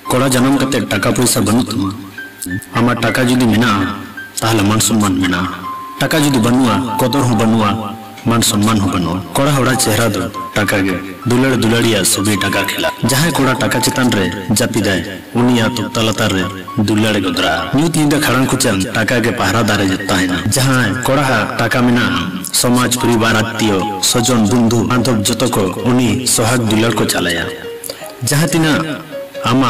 कोड़ा जन्म कते टाका पैसा बनू तुम आमा टाका जुदी मेना ताहले मान सम्मान मेना टाका जुदी बनुआ कदर हो बनुआ मान सम्मान हो बनुआ कोड़ा होड़ा चेहरा दो टाका गे दुलड़ दुलड़िया सभी टाका खिला जहां कोड़ा टाका चितान रे जापी जाए उनिया तो तलतार रे दुलड़ गोदरा न्यूत निंदा खड़ान कुचन टाका के पहरा दारे जत्ता है ना जहां कोड़ा टाका मेना समाज परिवार आत्मीय सजन बंधु बांधव जतो को उनी सोहाग दुलड़ को चलाया जहां तिना आमा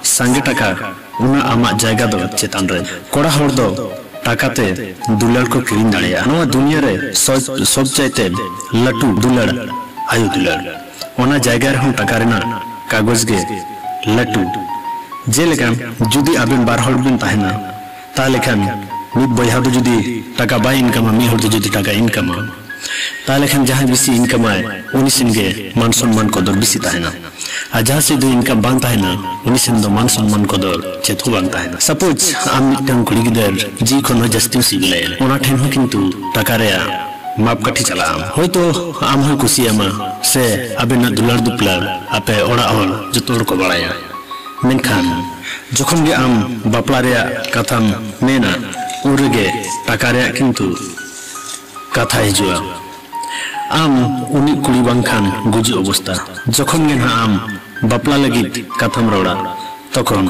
संगे टाका उना आमा जायगा दो चितान रे कोड़ा होड़ दो टाकाते दुलड़ को किरिन दाड़िया नवा दुनिया रे सब चाहते लटू दुलड़ आयु दुलड़ ओना जायगा रे हम टाका रेना कागज गे लटू जेलेखान जुदी आबिन बार हड़ बिन ताहेना तालेखान मिद बयहा दो जुदी टाका बाय इनकम मी हड़ जुदी टाका इनकम तालेखान जहां बिसी इनकम आए उनी सिनगे मान सम्मान कदर बिसी ताहेना आ जहां से दो इनकम बांग ताहेना उनी सिन दो मान सम्मान कदर चेतु बांग ताहेना सपोज आम मिटन कुड़ी गिदर जी खन जस्ती सिगले ओना ठेन हो किंतु टाका रेया माप काठी चला होयतो आम हो खुशी आमा से आबेना दुलार दुपलार आपे ओड़ा और जतोर को बड़ाया मेनखान जखन गे आम बापला रेया कथाम मेना उरगे टाका रेया किंतु कथा हिजुआ आम उनी कुड़ी बांखान गुजी अवस्था जखन गे ना आम बापला लगित कथाम रोड़ा तखन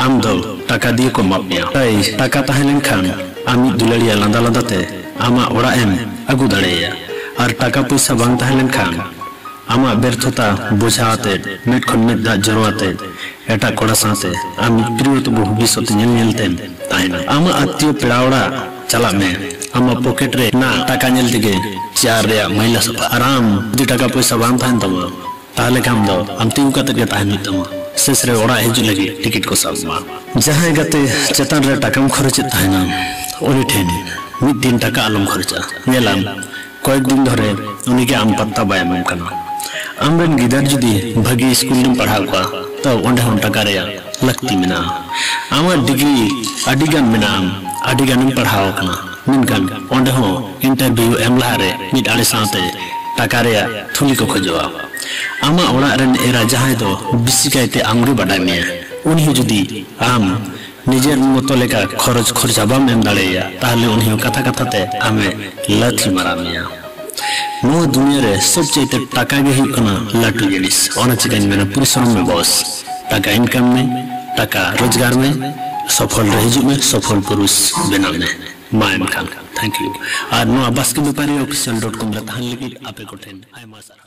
आम दो टाका दिए को मापया ताई टाका ताहेलेन खान आमी दुलड़िया लांदा लांदाते आमा ओड़ा एम अगु दाड़ेया और टाका पैसा बांग ताहेलेन खान आमा बेर्थता बोझाते मेट खन मेट दा जरवाते एटा कोड़ा साथे आमी प्रियत भविष्यत नेल नेलते ताहेना आमा आत्मीय पेड़ावड़ा चला में आमा पॉकेट रे ना टाका नेल दिगे चार रे महिला सफा आराम दि टाका पैसा बांग ताहेन तमा ताले काम दो आम तीन कते गे ताहेन तमा शेष रे ओड़ा हिजु लगी टिकट को साबमा जहां गते चेतन रे टाकाम खर्च ताहेना ओनी ठेन मिद दिन टाका आलम खर्चा नेलाम कয়েক दिन धरे उनी के आम पत्ता बायम कना आमरन गिदर जुदी भागी स्कूल में पढ़ा को तो ओंडे हम टाका रे लगती मिना आमा डिग्री अडिगन मिना अडिगन पढ़ाओ कना मिनकन ओंडे हो इंटरव्यू एमला रे मिद आले साथे टाका रे थुली को खोजवा आमा ओड़ा रन एरा जहां दो बिसिकाइते आंगुरी बडाय में उनी जुदी आम निजेर मतो लेका खरच खर्चा बाम एम दाड़ेया ताहले उनी कथा कथाते आमे लाथी मारामिया नो दुनिया रे सब चाहते टाका गे ही कना लाटू जिनिस ओना चिकन में परिश्रम में बॉस टाका इनकम में टाका रोजगार में सफल रहिजु में सफल पुरुष बना में मायम खान थैंक यू और नो बास्केट व्यापारी official.com रे थान लगी आपे कोठेन हाय मासर